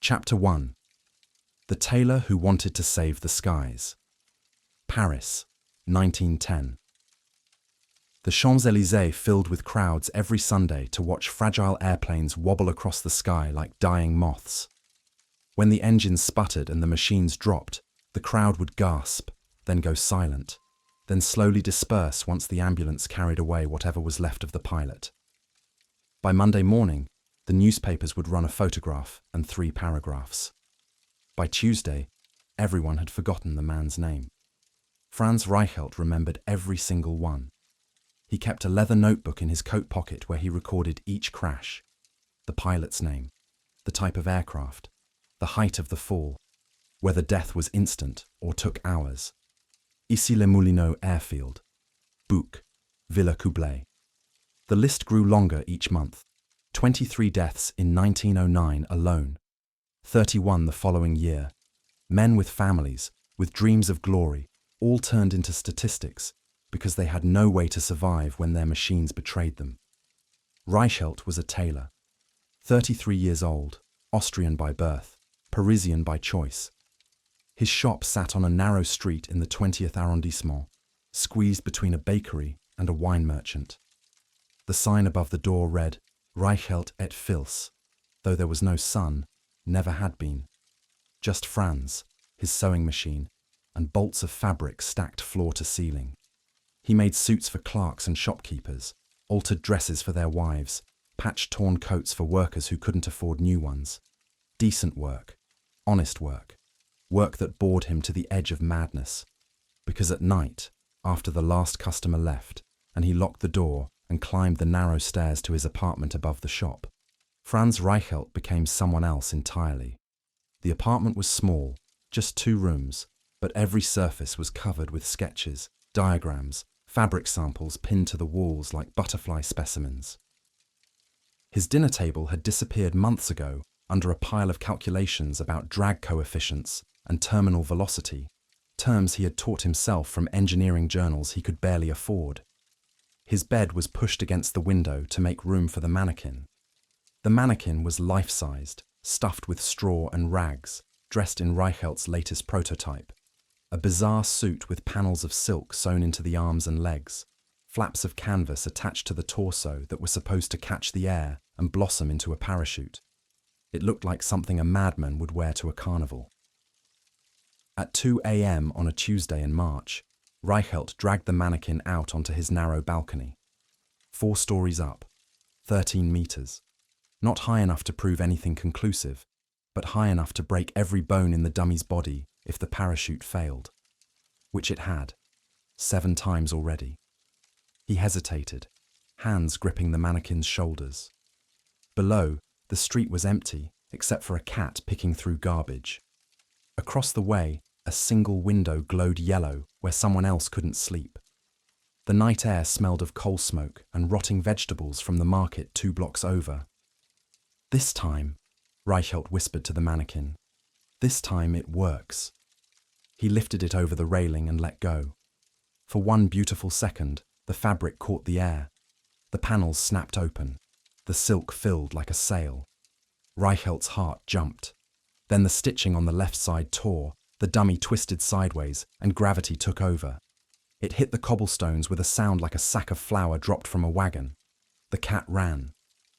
Chapter 1. The Tailor Who Wanted to Save the Skies. Paris, 1910. The Champs-Élysées filled with crowds every Sunday to watch fragile airplanes wobble across the sky like dying moths. When the engines sputtered and the machines dropped, the crowd would gasp, then go silent, then slowly disperse once the ambulance carried away whatever was left of the pilot. By Monday morning, the newspapers would run a photograph and 3 paragraphs. By Tuesday, everyone had forgotten the man's name. Franz Reichelt remembered every single one. He kept a leather notebook in his coat pocket where he recorded each crash, the pilot's name, the type of aircraft, the height of the fall, whether death was instant or took hours. Issy-les-Moulineaux Airfield, Bouc, Villers-Cotterêts. The list grew longer each month. 23 deaths in 1909 alone, 31 the following year. Men with families, with dreams of glory, all turned into statistics because they had no way to survive when their machines betrayed them. Reichelt was a tailor, 33 years old, Austrian by birth, Parisian by choice. His shop sat on a narrow street in the 20th arrondissement, squeezed between a bakery and a wine merchant. The sign above the door read, Reichelt et Fils, though there was no son, never had been. Just Franz, his sewing machine, and bolts of fabric stacked floor to ceiling. He made suits for clerks and shopkeepers, altered dresses for their wives, patched torn coats for workers who couldn't afford new ones. Decent work, honest work, work that bored him to the edge of madness. Because at night, after the last customer left, and he locked the door and climbed the narrow stairs to his apartment above the shop, Franz Reichelt became someone else entirely. The apartment was small, just 2 rooms, but every surface was covered with sketches, diagrams, fabric samples pinned to the walls like butterfly specimens. His dinner table had disappeared months ago under a pile of calculations about drag coefficients and terminal velocity, terms he had taught himself from engineering journals he could barely afford. His bed was pushed against the window to make room for the mannequin. The mannequin was life-sized, stuffed with straw and rags, dressed in Reichelt's latest prototype. A bizarre suit with panels of silk sewn into the arms and legs, flaps of canvas attached to the torso that were supposed to catch the air and blossom into a parachute. It looked like something a madman would wear to a carnival. At 2 a.m. on a Tuesday in March, Reichelt dragged the mannequin out onto his narrow balcony. 4 stories up, 13 meters. Not high enough to prove anything conclusive, but high enough to break every bone in the dummy's body if the parachute failed. Which it had, 7 times already. He hesitated, hands gripping the mannequin's shoulders. Below, the street was empty, except for a cat picking through garbage. Across the way, a single window glowed yellow where someone else couldn't sleep. The night air smelled of coal smoke and rotting vegetables from the market 2 blocks over. This time, Reichelt whispered to the mannequin, this time it works. He lifted it over the railing and let go. For 1 beautiful second, the fabric caught the air. The panels snapped open. The silk filled like a sail. Reichelt's heart jumped. Then the stitching on the left side tore, the dummy twisted sideways, and gravity took over. It hit the cobblestones with a sound like a sack of flour dropped from a wagon. The cat ran.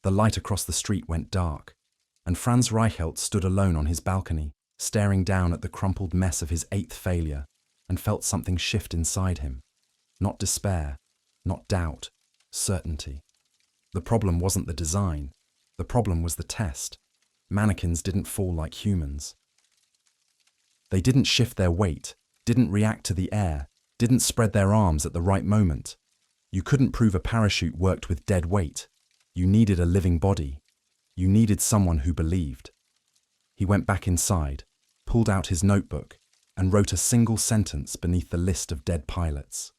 The light across the street went dark, and Franz Reichelt stood alone on his balcony, staring down at the crumpled mess of his 8th failure, and felt something shift inside him. Not despair, not doubt, certainty. The problem wasn't the design. The problem was the test. Mannequins didn't fall like humans. They didn't shift their weight, didn't react to the air, didn't spread their arms at the right moment. You couldn't prove a parachute worked with dead weight. You needed a living body. You needed someone who believed. He went back inside, pulled out his notebook, and wrote a single sentence beneath the list of dead pilots.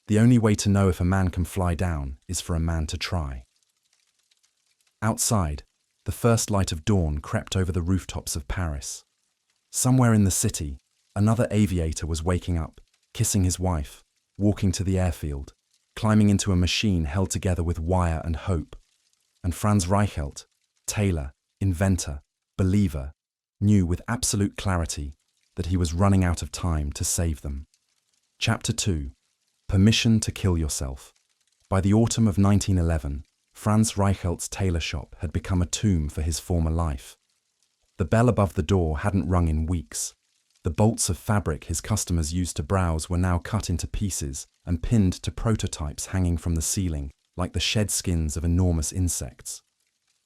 The only way to know if a man can fly down is for a man to try. Outside, the first light of dawn crept over the rooftops of Paris. Somewhere in the city, another aviator was waking up, kissing his wife, walking to the airfield, climbing into a machine held together with wire and hope. And Franz Reichelt, tailor, inventor, believer, knew with absolute clarity that he was running out of time to save them. Chapter 2. Permission to kill yourself. By the autumn of 1911, Franz Reichelt's tailor shop had become a tomb for his former life. The bell above the door hadn't rung in weeks. The bolts of fabric his customers used to browse were now cut into pieces and pinned to prototypes hanging from the ceiling, like the shed skins of enormous insects.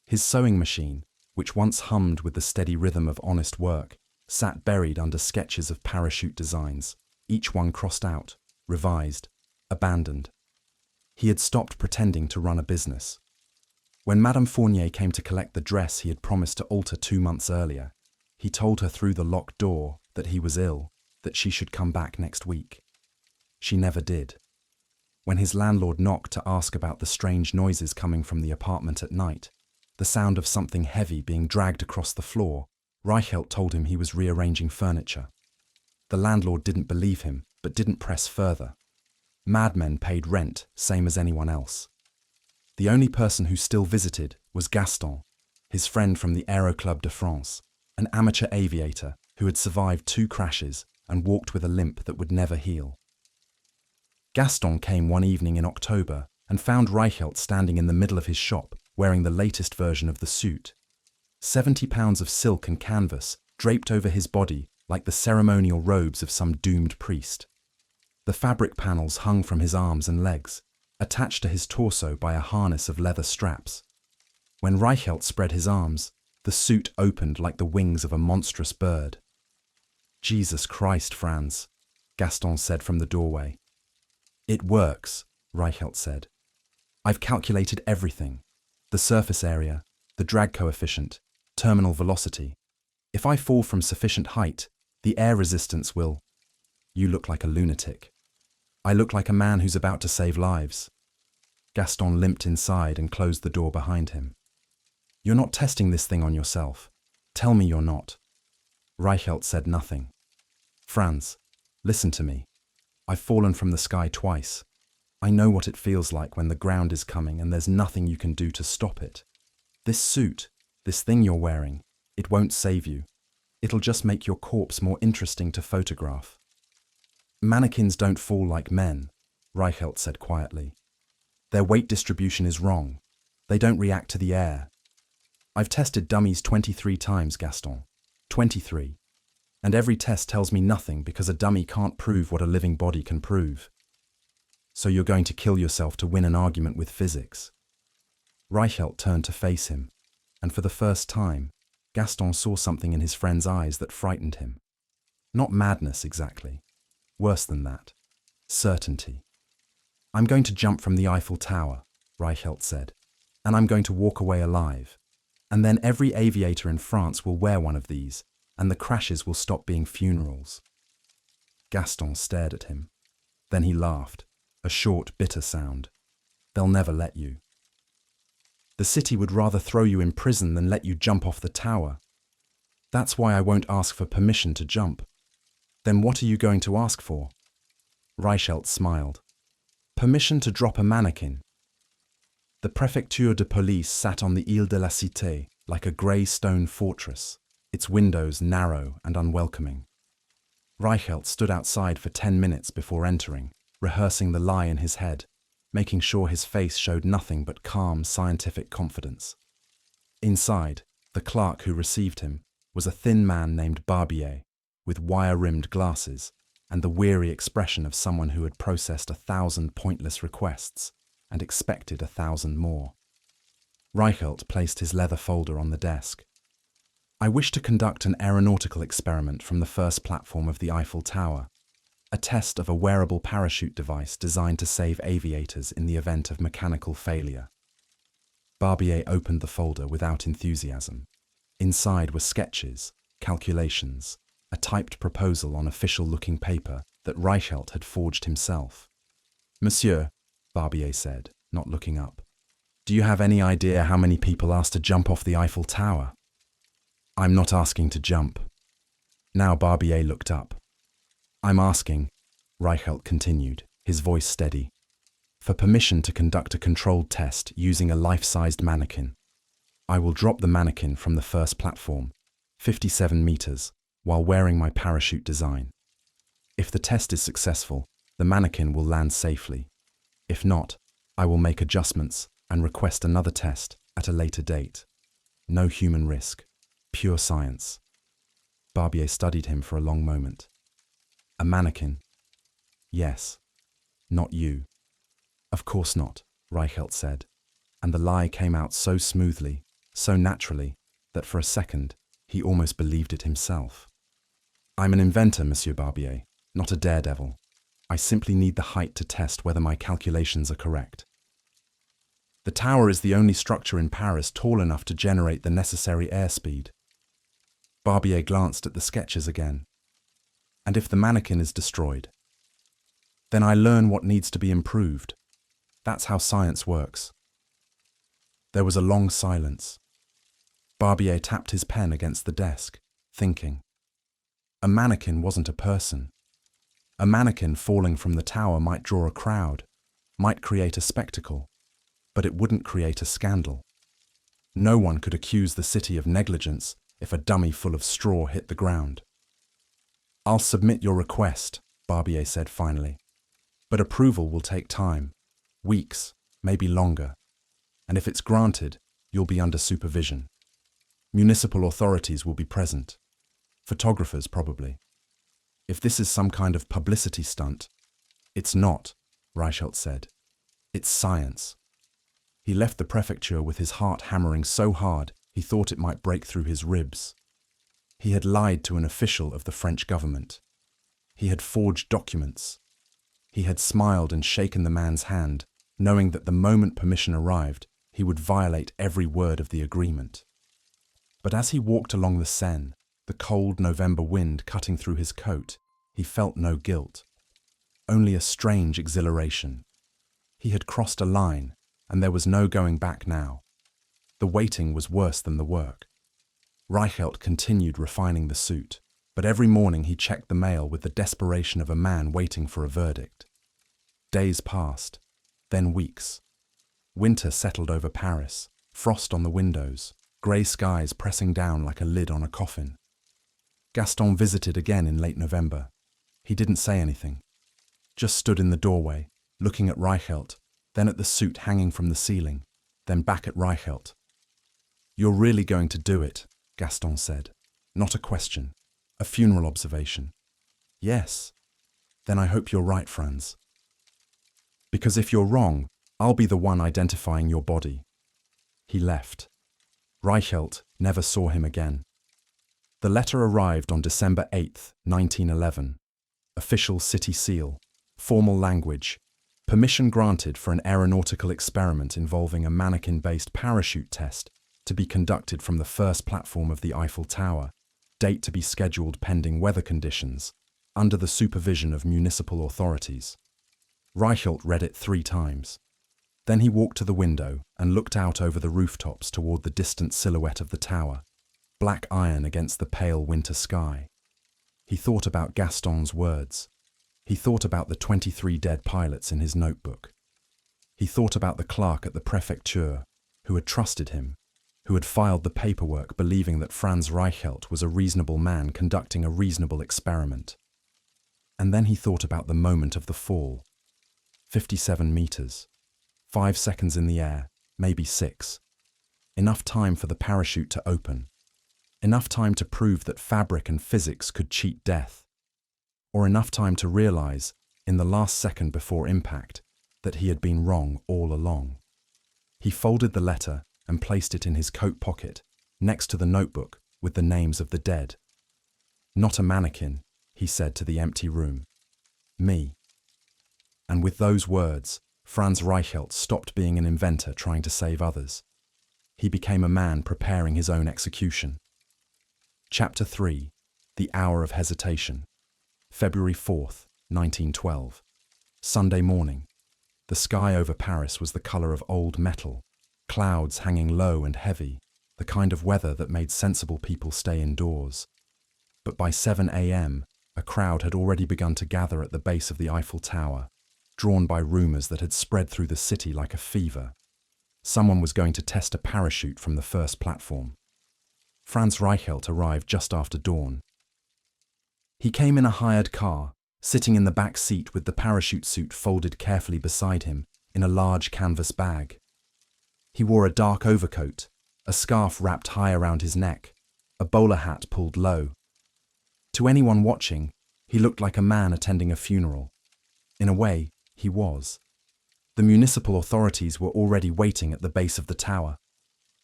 His sewing machine, which once hummed with the steady rhythm of honest work, sat buried under sketches of parachute designs, each one crossed out, revised, abandoned. He had stopped pretending to run a business. When Madame Fournier came to collect the dress he had promised to alter 2 months earlier, he told her through the locked door that he was ill, that she should come back next week. She never did. When his landlord knocked to ask about the strange noises coming from the apartment at night, the sound of something heavy being dragged across the floor, Reichelt told him he was rearranging furniture. The landlord didn't believe him, but didn't press further. Madmen paid rent, same as anyone else. The only person who still visited was Gaston, his friend from the Aero Club de France, an amateur aviator who had survived 2 crashes and walked with a limp that would never heal. Gaston came one evening in October and found Reichelt standing in the middle of his shop wearing the latest version of the suit. 70 pounds of silk and canvas draped over his body like the ceremonial robes of some doomed priest. The fabric panels hung from his arms and legs, attached to his torso by a harness of leather straps. When Reichelt spread his arms, the suit opened like the wings of a monstrous bird. "Jesus Christ, Franz," Gaston said from the doorway. "It works," Reichelt said. "I've calculated everything. The surface area, the drag coefficient, terminal velocity. If I fall from sufficient height, the air resistance will—" "You look like a lunatic." "I look like a man who's about to save lives." Gaston limped inside and closed the door behind him. "You're not testing this thing on yourself. Tell me you're not." Reichelt said nothing. "Franz, listen to me. I've fallen from the sky twice. I know what it feels like when the ground is coming and there's nothing you can do to stop it. This suit, this thing you're wearing, it won't save you. It'll just make your corpse more interesting to photograph." "Mannequins don't fall like men," Reichelt said quietly. "Their weight distribution is wrong. They don't react to the air. I've tested dummies 23 times, Gaston. 23. And every test tells me nothing because a dummy can't prove what a living body can prove. So you're going to kill yourself to win an argument with physics." Reichelt turned to face him, and for the first time, Gaston saw something in his friend's eyes that frightened him. Not madness exactly. Worse than that. Certainty. "I'm going to jump from the Eiffel Tower," Reichelt said, "and I'm going to walk away alive. And then every aviator in France will wear one of these, and the crashes will stop being funerals." Gaston stared at him. Then he laughed, a short, bitter sound. "They'll never let you. The city would rather throw you in prison than let you jump off the tower. That's why I won't ask for permission to jump." "Then what are you going to ask for?" Reichelt smiled. "Permission to drop a mannequin." The Préfecture de Police sat on the Ile de la Cité like a grey stone fortress, its windows narrow and unwelcoming. Reichelt stood outside for 10 minutes before entering, rehearsing the lie in his head, making sure his face showed nothing but calm, scientific confidence. Inside, the clerk who received him was a thin man named Barbier, with wire-rimmed glasses and the weary expression of someone who had processed 1,000 pointless requests and expected 1,000 more. Reichelt placed his leather folder on the desk. "I wish to conduct an aeronautical experiment from the first platform of the Eiffel Tower, a test of a wearable parachute device designed to save aviators in the event of mechanical failure." Barbier opened the folder without enthusiasm. Inside were sketches, calculations, a typed proposal on official-looking paper that Reichelt had forged himself. "Monsieur," Barbier said, not looking up, "do you have any idea how many people asked to jump off the Eiffel Tower?" "I'm not asking to jump." Now Barbier looked up. "I'm asking," Reichelt continued, his voice steady, "for permission to conduct a controlled test using a life-sized mannequin. I will drop the mannequin from the first platform, 57 meters, while wearing my parachute design. If the test is successful, the mannequin will land safely. If not, I will make adjustments and request another test at a later date. No human risk. Pure science. Barbier studied him for a long moment. A mannequin? Yes. Not you. Of course not, Reichelt said, and the lie came out so smoothly, so naturally, that for a second he almost believed it himself. I'm an inventor, Monsieur Barbier, not a daredevil. I simply need the height to test whether my calculations are correct. The tower is the only structure in Paris tall enough to generate the necessary airspeed. Barbier glanced at the sketches again. And if the mannequin is destroyed? Then I learn what needs to be improved. That's how science works. There was a long silence. Barbier tapped his pen against the desk, thinking. A mannequin wasn't a person. A mannequin falling from the tower might draw a crowd, might create a spectacle, but it wouldn't create a scandal. No one could accuse the city of negligence if a dummy full of straw hit the ground. I'll submit your request, Barbier said finally, but approval will take time, weeks, maybe longer, and if it's granted, you'll be under supervision. Municipal authorities will be present, photographers probably. If this is some kind of publicity stunt, it's not, Reichelt said. It's science. He left the prefecture with his heart hammering so hard he thought it might break through his ribs. He had lied to an official of the French government. He had forged documents. He had smiled and shaken the man's hand, knowing that the moment permission arrived, he would violate every word of the agreement. But as he walked along the Seine, the cold November wind cutting through his coat, he felt no guilt, only a strange exhilaration. He had crossed a line, and there was no going back now. The waiting was worse than the work. Reichelt continued refining the suit, but every morning he checked the mail with the desperation of a man waiting for a verdict. Days passed, then weeks. Winter settled over Paris, frost on the windows, grey skies pressing down like a lid on a coffin. Gaston visited again in late November. He didn't say anything, just stood in the doorway, looking at Reichelt, then at the suit hanging from the ceiling, then back at Reichelt. You're really going to do it, Gaston said. Not a question, a funeral observation. Yes. Then I hope you're right, Franz. Because if you're wrong, I'll be the one identifying your body. He left. Reichelt never saw him again. The letter arrived on December 8, 1911. Official city seal, formal language, permission granted for an aeronautical experiment involving a mannequin-based parachute test to be conducted from the first platform of the Eiffel Tower, date to be scheduled pending weather conditions, under the supervision of municipal authorities. Reichelt read it 3 times. Then he walked to the window and looked out over the rooftops toward the distant silhouette of the tower, black iron against the pale winter sky. He thought about Gaston's words. He thought about the 23 dead pilots in his notebook. He thought about the clerk at the prefecture who had trusted him, who had filed the paperwork believing that Franz Reichelt was a reasonable man conducting a reasonable experiment. And then he thought about the moment of the fall. 57 meters. 5 seconds in the air, maybe 6. Enough time for the parachute to open. Enough time to prove that fabric and physics could cheat death. Or enough time to realize, in the last second before impact, that he had been wrong all along. He folded the letter and placed it in his coat pocket, next to the notebook with the names of the dead. Not a mannequin, he said to the empty room. Me. And with those words, Franz Reichelt stopped being an inventor trying to save others. He became a man preparing his own execution. Chapter 3. The Hour of Hesitation. February 4th, 1912. Sunday morning. The sky over Paris was the colour of old metal, clouds hanging low and heavy, the kind of weather that made sensible people stay indoors. But by 7 a.m., a crowd had already begun to gather at the base of the Eiffel Tower, drawn by rumours that had spread through the city like a fever. Someone was going to test a parachute from the first platform. Franz Reichelt arrived just after dawn. He came in a hired car, sitting in the back seat with the parachute suit folded carefully beside him in a large canvas bag. He wore a dark overcoat, a scarf wrapped high around his neck, a bowler hat pulled low. To anyone watching, he looked like a man attending a funeral. In a way, he was. The municipal authorities were already waiting at the base of the tower.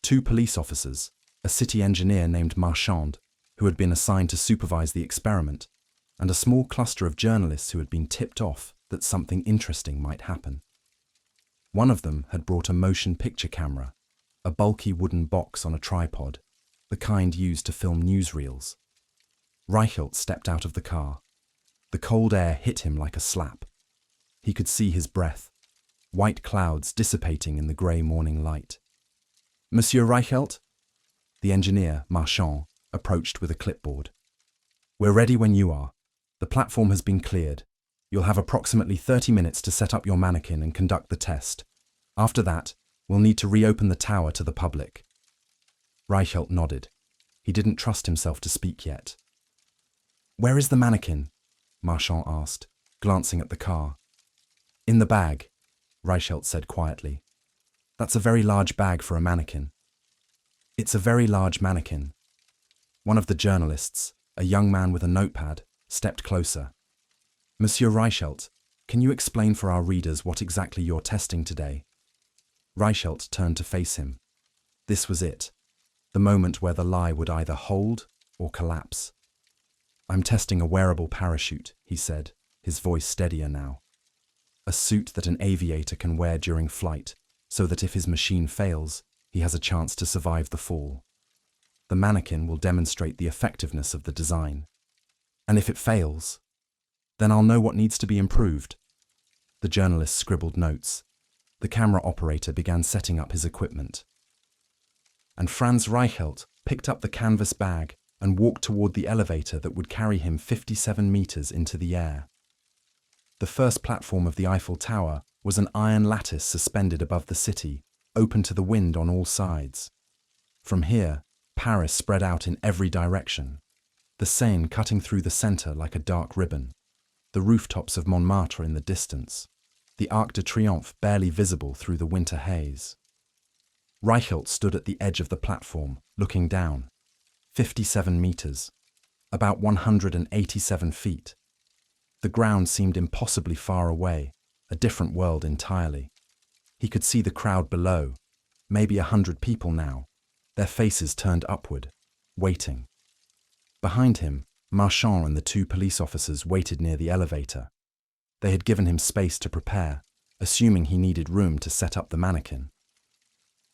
2 police officers, a city engineer named Marchand, who had been assigned to supervise the experiment, and a small cluster of journalists who had been tipped off that something interesting might happen. One of them had brought a motion picture camera, a bulky wooden box on a tripod, the kind used to film newsreels. Reichelt stepped out of the car. The cold air hit him like a slap. He could see his breath, white clouds dissipating in the grey morning light. "Monsieur Reichelt?" The engineer, Marchand, approached with a clipboard. "We're ready when you are. The platform has been cleared. You'll have approximately 30 minutes to set up your mannequin and conduct the test. After that, we'll need to reopen the tower to the public." Reichelt nodded. He didn't trust himself to speak yet. "Where is the mannequin?" Marchand asked, glancing at the car. "In the bag," Reichelt said quietly. "That's a very large bag for a mannequin." "It's a very large mannequin." One of the journalists, a young man with a notepad, stepped closer. "Monsieur Reichelt, can you explain for our readers what exactly you're testing today?" Reichelt turned to face him. This was it, the moment where the lie would either hold or collapse. "I'm testing a wearable parachute," he said, his voice steadier now. "A suit that an aviator can wear during flight, so that if his machine fails, he has a chance to survive the fall. The mannequin will demonstrate the effectiveness of the design. And if it fails, then I'll know what needs to be improved." The journalist scribbled notes. The camera operator began setting up his equipment. And Franz Reichelt picked up the canvas bag and walked toward the elevator that would carry him 57 meters into the air. The first platform of the Eiffel Tower was an iron lattice suspended above the city, open to the wind on all sides. From here, Paris spread out in every direction, the Seine cutting through the center like a dark ribbon, the rooftops of Montmartre in the distance, the Arc de Triomphe barely visible through the winter haze. Reichelt stood at the edge of the platform, looking down. 57 meters, about 187 feet. The ground seemed impossibly far away, a different world entirely. He could see the crowd below, maybe 100 people now, their faces turned upward, waiting. Behind him, Marchand and the 2 police officers waited near the elevator. They had given him space to prepare, assuming he needed room to set up the mannequin.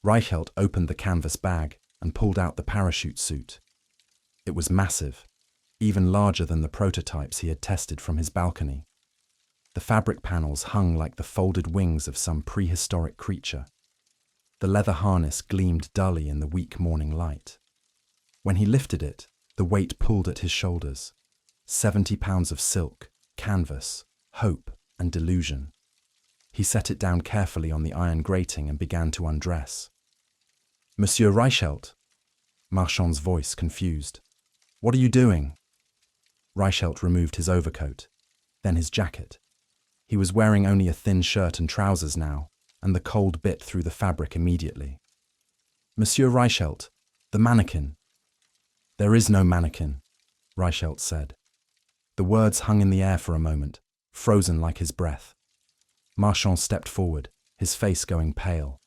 Reichelt opened the canvas bag and pulled out the parachute suit. It was massive, even larger than the prototypes he had tested from his balcony. The fabric panels hung like the folded wings of some prehistoric creature. The leather harness gleamed dully in the weak morning light. When he lifted it, the weight pulled at his shoulders. 70 pounds of silk, canvas, hope, and delusion. He set it down carefully on the iron grating and began to undress. "Monsieur Reichelt?" Marchand's voice confused. "What are you doing?" Reichelt removed his overcoat, then his jacket. He was wearing only a thin shirt and trousers now, and the cold bit through the fabric immediately. "Monsieur Reichelt, the mannequin." "There is no mannequin," Reichelt said. The words hung in the air for a moment, frozen like his breath. Marchand stepped forward, his face going pale.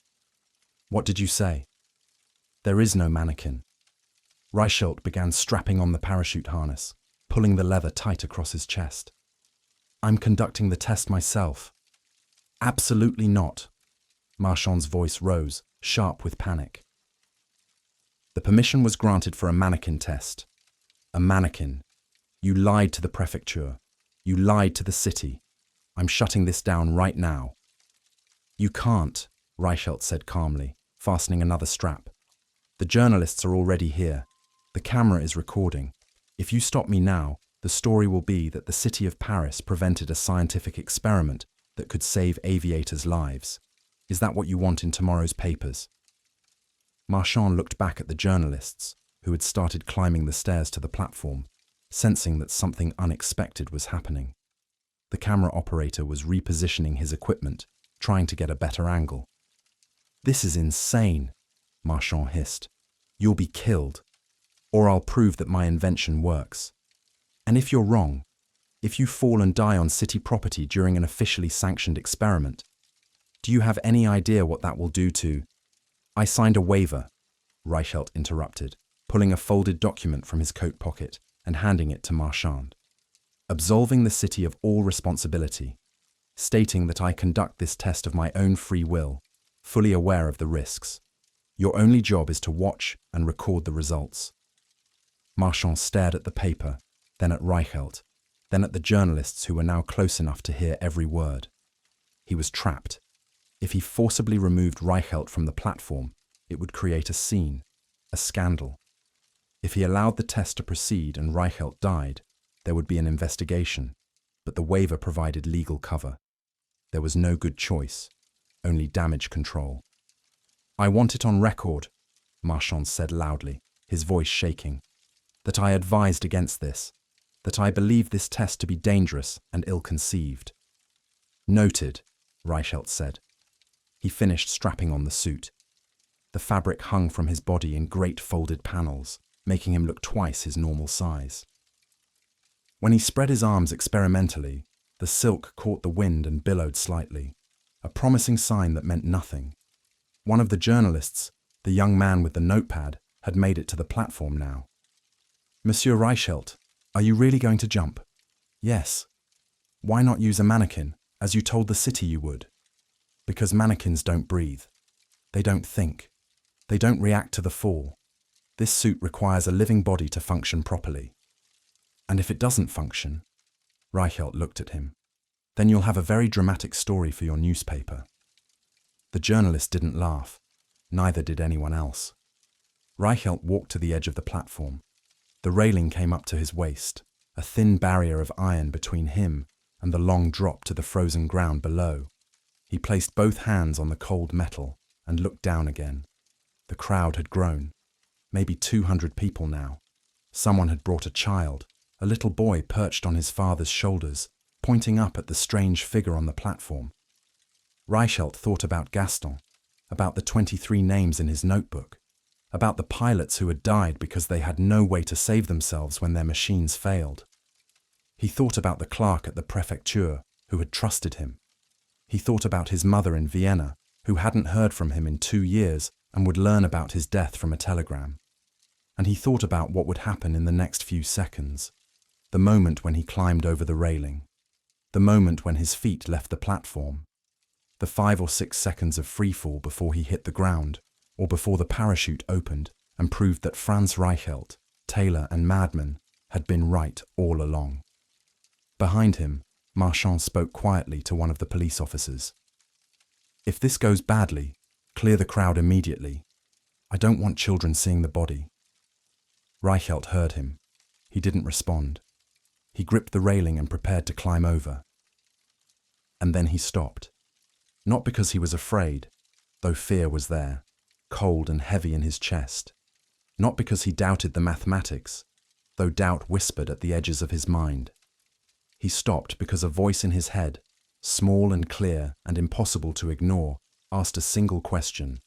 "What did you say?" "There is no mannequin." Reichelt began strapping on the parachute harness, pulling the leather tight across his chest. "I'm conducting the test myself." "Absolutely not." Marchand's voice rose, sharp with panic. "The permission was granted for a mannequin test. A mannequin. You lied to the prefecture. You lied to the city. I'm shutting this down right now." "You can't," Reichelt said calmly, fastening another strap. "The journalists are already here. The camera is recording. If you stop me now, the story will be that the city of Paris prevented a scientific experiment that could save aviators' lives. Is that what you want in tomorrow's papers?" Marchand looked back at the journalists, who had started climbing the stairs to the platform, sensing that something unexpected was happening. The camera operator was repositioning his equipment, trying to get a better angle. "This is insane," Marchand hissed. "You'll be killed. Or I'll prove that my invention works. And if you're wrong, if you fall and die on city property during an officially sanctioned experiment, do you have any idea what that will do to—" "I signed a waiver," Reichelt interrupted, pulling a folded document from his coat pocket and handing it to Marchand. "Absolving the city of all responsibility, stating that I conduct this test of my own free will, fully aware of the risks. Your only job is to watch and record the results." Marchand stared at the paper, then at Reichelt, then at the journalists who were now close enough to hear every word. He was trapped. If he forcibly removed Reichelt from the platform, it would create a scene, a scandal. If he allowed the test to proceed and Reichelt died, there would be an investigation, but the waiver provided legal cover. There was no good choice, only damage control. "I want it on record," Marchand said loudly, his voice shaking, "that I advised against this, that I believe this test to be dangerous and ill-conceived." "Noted," Reichelt said. He finished strapping on the suit. The fabric hung from his body in great folded panels, making him look twice his normal size. When he spread his arms experimentally, the silk caught the wind and billowed slightly, a promising sign that meant nothing. One of the journalists, the young man with the notepad, had made it to the platform now. "Monsieur Reichelt, are you really going to jump?" "Yes." "Why not use a mannequin, as you told the city you would?" "Because mannequins don't breathe. They don't think. They don't react to the fall. This suit requires a living body to function properly." "And if it doesn't function?" Reichelt looked at him. "Then you'll have a very dramatic story for your newspaper." The journalist didn't laugh. Neither did anyone else. Reichelt walked to the edge of the platform. The railing came up to his waist, a thin barrier of iron between him and the long drop to the frozen ground below. He placed both hands on the cold metal and looked down again. The crowd had grown. Maybe 200 people now. Someone had brought a child, a little boy perched on his father's shoulders, pointing up at the strange figure on the platform. Reichelt thought about Gaston, about the 23 names in his notebook, about the pilots who had died because they had no way to save themselves when their machines failed. He thought about the clerk at the prefecture who had trusted him. He thought about his mother in Vienna, who hadn't heard from him in 2 years and would learn about his death from a telegram. And he thought about what would happen in the next few seconds, the moment when he climbed over the railing, the moment when his feet left the platform, the 5 or 6 seconds of freefall before he hit the ground, or before the parachute opened and proved that Franz Reichelt, tailor and madman, had been right all along. Behind him, Marchand spoke quietly to one of the police officers. "If this goes badly, clear the crowd immediately. I don't want children seeing the body." Reichelt heard him. He didn't respond. He gripped the railing and prepared to climb over. And then he stopped. Not because he was afraid, though fear was there, cold and heavy in his chest. Not because he doubted the mathematics, though doubt whispered at the edges of his mind. He stopped because a voice in his head, small and clear and impossible to ignore, asked a single question.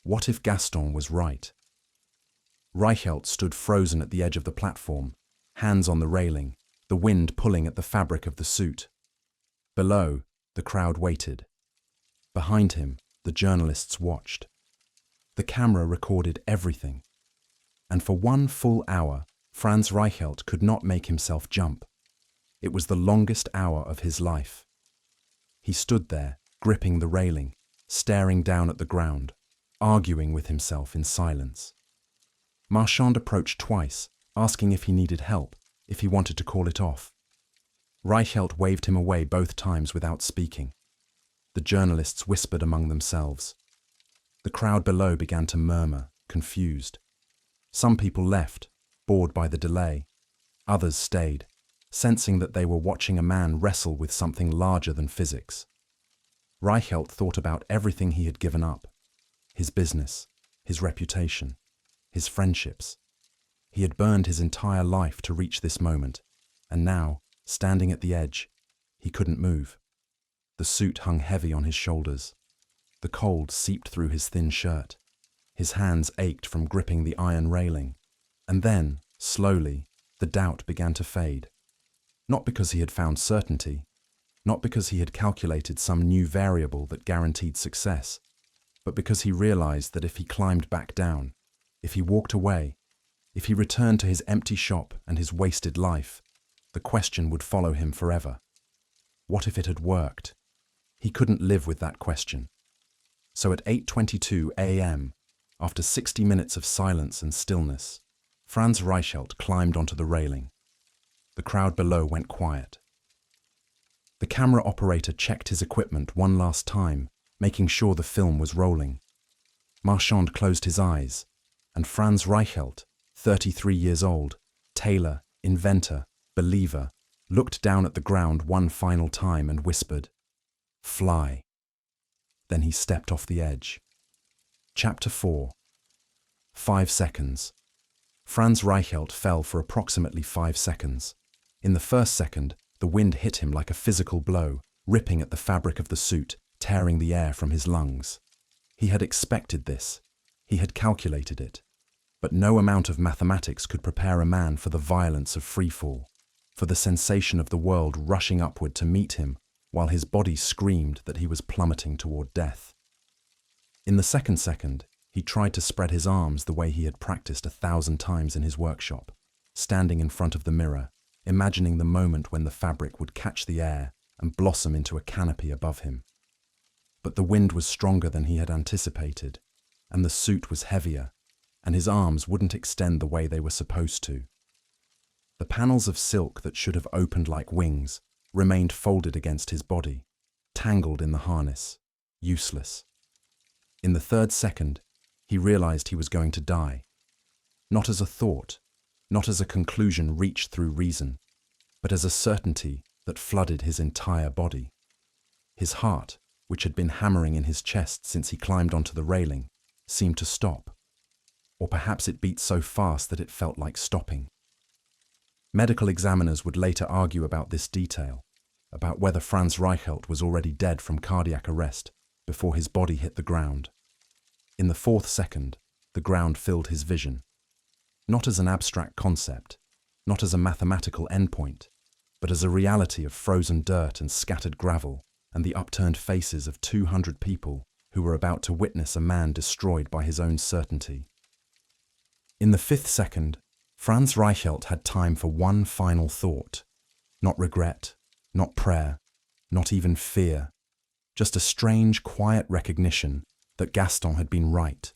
What if Gaston was right? Reichelt stood frozen at the edge of the platform, hands on the railing, the wind pulling at the fabric of the suit. Below, the crowd waited. Behind him, the journalists watched. The camera recorded everything. And for 1 full hour, Franz Reichelt could not make himself jump. It was the longest hour of his life. He stood there, gripping the railing, staring down at the ground, arguing with himself in silence. Marchand approached twice, asking if he needed help, if he wanted to call it off. Reichelt waved him away both times without speaking. The journalists whispered among themselves. The crowd below began to murmur, confused. Some people left, bored by the delay. Others stayed, sensing that they were watching a man wrestle with something larger than physics. Reichelt thought about everything he had given up. His business, his reputation, his friendships, He had burned his entire life to reach this moment, and now, standing at the edge, he couldn't move. The suit hung heavy on his shoulders. The cold seeped through his thin shirt. His hands ached from gripping the iron railing. And then, slowly, the doubt began to fade. Not because he had found certainty, not because he had calculated some new variable that guaranteed success, but because he realized that if he climbed back down, if he walked away, if he returned to his empty shop and his wasted life, the question would follow him forever. What if it had worked? He couldn't live with that question. So at 8:22 a.m., after 60 minutes of silence and stillness, Franz Reichelt climbed onto the railing. The crowd below went quiet. The camera operator checked his equipment one last time, making sure the film was rolling. Marchand closed his eyes, and Franz Reichelt, 33 years old, tailor, inventor, believer, looked down at the ground one final time and whispered, "Fly." Then he stepped off the edge. Chapter 4. 5 seconds. Franz Reichelt fell for approximately 5 seconds. In the first second, the wind hit him like a physical blow, ripping at the fabric of the suit, tearing the air from his lungs. He had expected this. He had calculated it. But no amount of mathematics could prepare a man for the violence of freefall, for the sensation of the world rushing upward to meet him, while his body screamed that he was plummeting toward death. In the second second, he tried to spread his arms the way he had practiced 1,000 times in his workshop, standing in front of the mirror, imagining the moment when the fabric would catch the air and blossom into a canopy above him. But the wind was stronger than he had anticipated, and the suit was heavier, and his arms wouldn't extend the way they were supposed to. The panels of silk that should have opened like wings remained folded against his body, tangled in the harness, useless. In the third second, he realized he was going to die. Not as a thought, not as a conclusion reached through reason, but as a certainty that flooded his entire body. His heart, which had been hammering in his chest since he climbed onto the railing, seemed to stop. Or perhaps it beat so fast that it felt like stopping. Medical examiners would later argue about this detail, about whether Franz Reichelt was already dead from cardiac arrest before his body hit the ground. In the fourth second, the ground filled his vision. Not as an abstract concept, not as a mathematical endpoint, but as a reality of frozen dirt and scattered gravel and the upturned faces of 200 people who were about to witness a man destroyed by his own certainty. In the fifth second, Franz Reichelt had time for one final thought. Not regret, not prayer, not even fear. Just a strange, quiet recognition that Gaston had been right.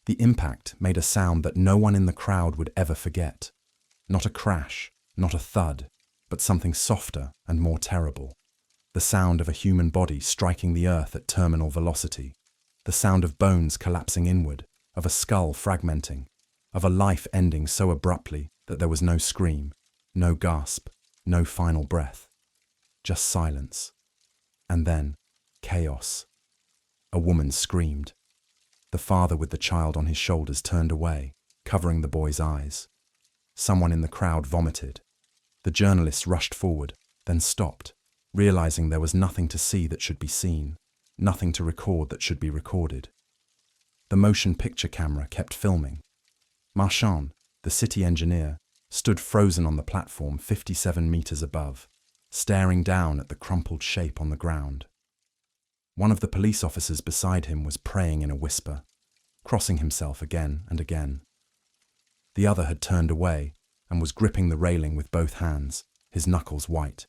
The impact made a sound that no one in the crowd would ever forget. Not a crash, not a thud, but something softer and more terrible. The sound of a human body striking the earth at terminal velocity. The sound of bones collapsing inward, of a skull fragmenting, of a life ending so abruptly that there was no scream, no gasp, no final breath. Just silence. And then, chaos. A woman screamed. The father with the child on his shoulders turned away, covering the boy's eyes. Someone in the crowd vomited. The journalists rushed forward, then stopped, realizing there was nothing to see that should be seen, nothing to record that should be recorded. The motion picture camera kept filming. Marchand, the city engineer, stood frozen on the platform 57 meters above, staring down at the crumpled shape on the ground. One of the police officers beside him was praying in a whisper, crossing himself again and again. The other had turned away and was gripping the railing with both hands, his knuckles white.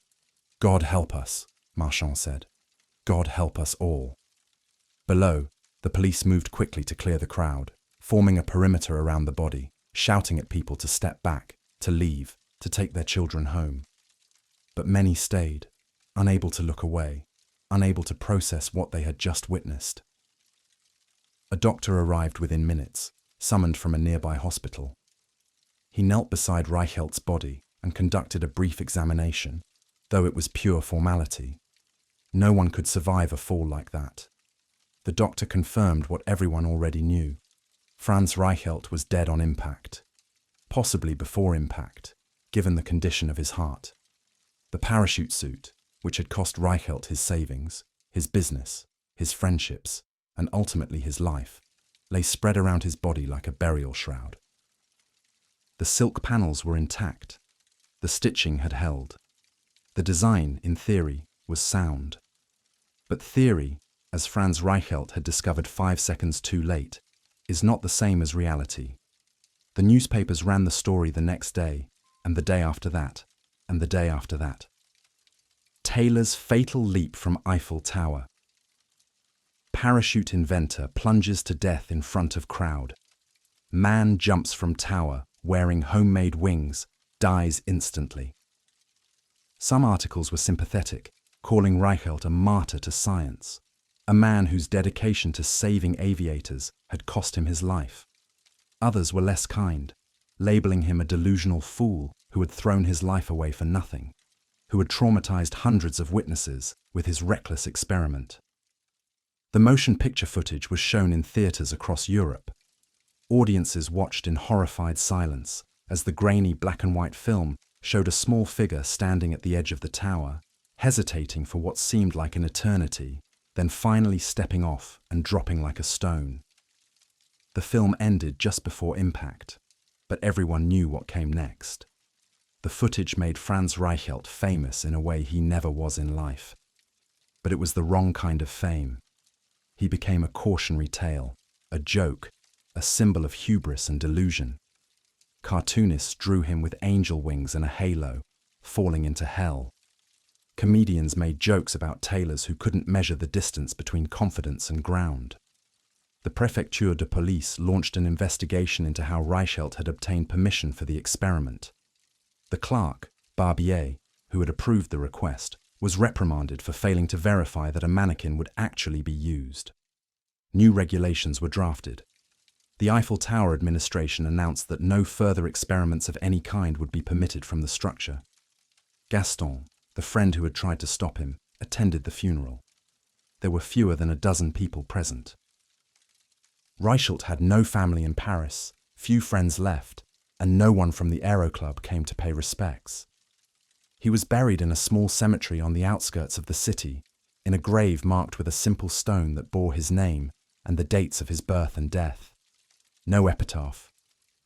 "God help us," Marchand said. "God help us all." Below, the police moved quickly to clear the crowd, forming a perimeter around the body, shouting at people to step back, to leave, to take their children home. But many stayed, unable to look away, unable to process what they had just witnessed. A doctor arrived within minutes, summoned from a nearby hospital. He knelt beside Reichelt's body and conducted a brief examination, though it was pure formality. No one could survive a fall like that. The doctor confirmed what everyone already knew. Franz Reichelt was dead on impact. possibly before impact, given the condition of his heart. The parachute suit, which had cost Reichelt his savings, his business, his friendships, and ultimately his life, lay spread around his body like a burial shroud. The silk panels were intact. The stitching had held. The design, in theory, was sound. But theory, as Franz Reichelt had discovered 5 seconds too late, is not the same as reality. The newspapers ran the story the next day, and the day after that, and the day after that. Tailor's fatal leap from Eiffel Tower. Parachute inventor plunges to death in front of crowd. Man jumps from tower, wearing homemade wings, dies instantly. Some articles were sympathetic, calling Reichelt a martyr to science, a man whose dedication to saving aviators had cost him his life. Others were less kind, labeling him a delusional fool who had thrown his life away for nothing, who had traumatized hundreds of witnesses with his reckless experiment. The motion picture footage was shown in theaters across Europe. Audiences watched in horrified silence as the grainy black and white film showed a small figure standing at the edge of the tower, hesitating for what seemed like an eternity, then finally stepping off and dropping like a stone. The film ended just before impact, but everyone knew what came next. The footage made Franz Reichelt famous in a way he never was in life. But it was the wrong kind of fame. He became a cautionary tale, a joke, a symbol of hubris and delusion. Cartoonists drew him with angel wings and a halo, falling into hell. Comedians made jokes about tailors who couldn't measure the distance between confidence and ground. The Préfecture de Police launched an investigation into how Reichelt had obtained permission for the experiment. The clerk, Barbier, who had approved the request, was reprimanded for failing to verify that a mannequin would actually be used. New regulations were drafted. The Eiffel Tower administration announced that no further experiments of any kind would be permitted from the structure. Gaston, the friend who had tried to stop him, attended the funeral. There were fewer than a dozen people present. Reichelt had no family in Paris, few friends left, and no one from the Aero Club came to pay respects. He was buried in a small cemetery on the outskirts of the city, in a grave marked with a simple stone that bore his name and the dates of his birth and death. No epitaph,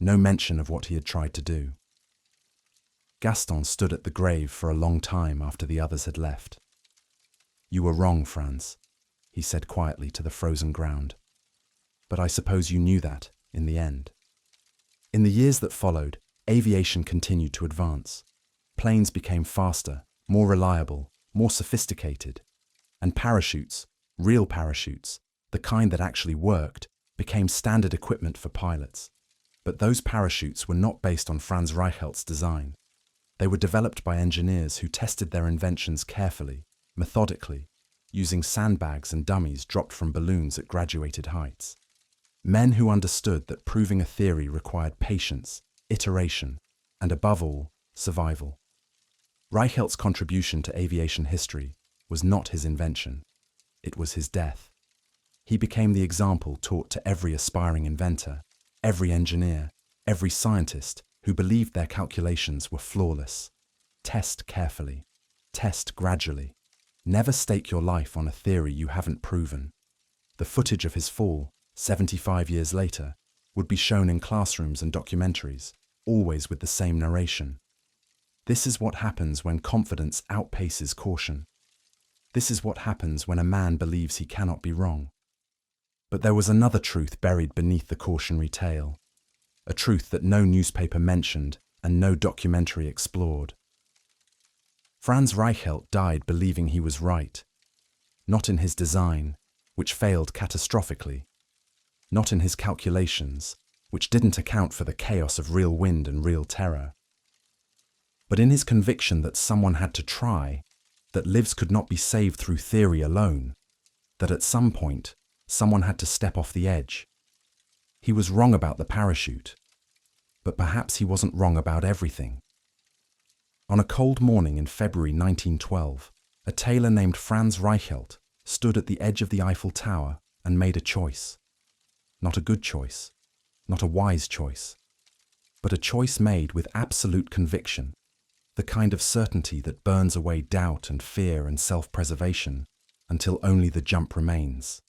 no mention of what he had tried to do. Gaston stood at the grave for a long time after the others had left. "You were wrong, Franz," he said quietly to the frozen ground. "But I suppose you knew that, in the end." In the years that followed, aviation continued to advance. Planes became faster, more reliable, more sophisticated, and parachutes, real parachutes, the kind that actually worked, became standard equipment for pilots. But those parachutes were not based on Franz Reichelt's design. They were developed by engineers who tested their inventions carefully, methodically, using sandbags and dummies dropped from balloons at graduated heights. Men who understood that proving a theory required patience, iteration, and above all, survival. Reichelt's contribution to aviation history was not his invention. It was his death. He became the example taught to every aspiring inventor, every engineer, every scientist who believed their calculations were flawless. Test carefully. Test gradually. Never stake your life on a theory you haven't proven. The footage of his fall, 75 years later, would be shown in classrooms and documentaries, always with the same narration. This is what happens when confidence outpaces caution. This is what happens when a man believes he cannot be wrong. But there was another truth buried beneath the cautionary tale, a truth that no newspaper mentioned and no documentary explored. Franz Reichelt died believing he was right, not in his design, which failed catastrophically, not in his calculations, which didn't account for the chaos of real wind and real terror, but in his conviction that someone had to try, that lives could not be saved through theory alone, that at some point, someone had to step off the edge. He was wrong about the parachute, but perhaps he wasn't wrong about everything. On a cold morning in February 1912, a tailor named Franz Reichelt stood at the edge of the Eiffel Tower and made a choice. Not a good choice, not a wise choice, but a choice made with absolute conviction, the kind of certainty that burns away doubt and fear and self-preservation until only the jump remains.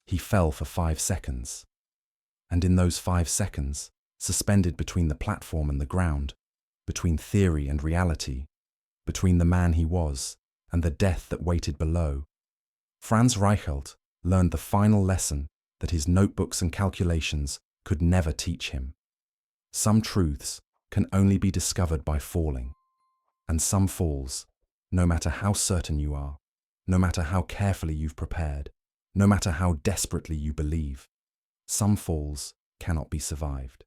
He fell for 5 seconds. And in those 5 seconds, suspended between the platform and the ground, between theory and reality, between the man he was and the death that waited below, Franz Reichelt learned the final lesson that his notebooks and calculations could never teach him. Some truths can only be discovered by falling, and some falls, no matter how certain you are, no matter how carefully you've prepared, no matter how desperately you believe, some falls cannot be survived.